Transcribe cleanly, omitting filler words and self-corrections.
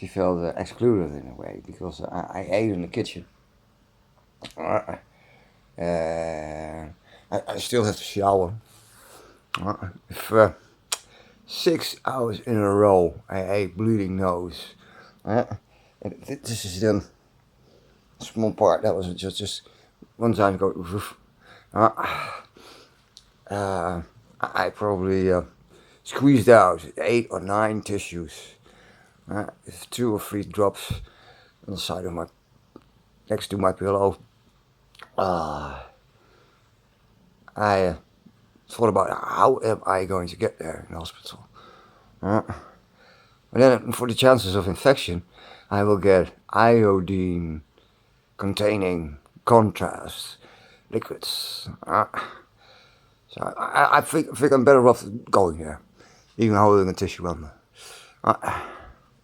she felt excluded in a way because I ate in the kitchen. I still have to shower. If 6 hours in a row I ate bleeding nose. This is then small part. That was just one time go. I probably squeezed out 8 or 9 tissues. 2 or 3 drops on the side of my, next to my pillow. I thought about how am I going to get there in the hospital. And then for the chances of infection, I will get iodine containing contrast liquids. So I think I'm better off going there, even holding a tissue on me.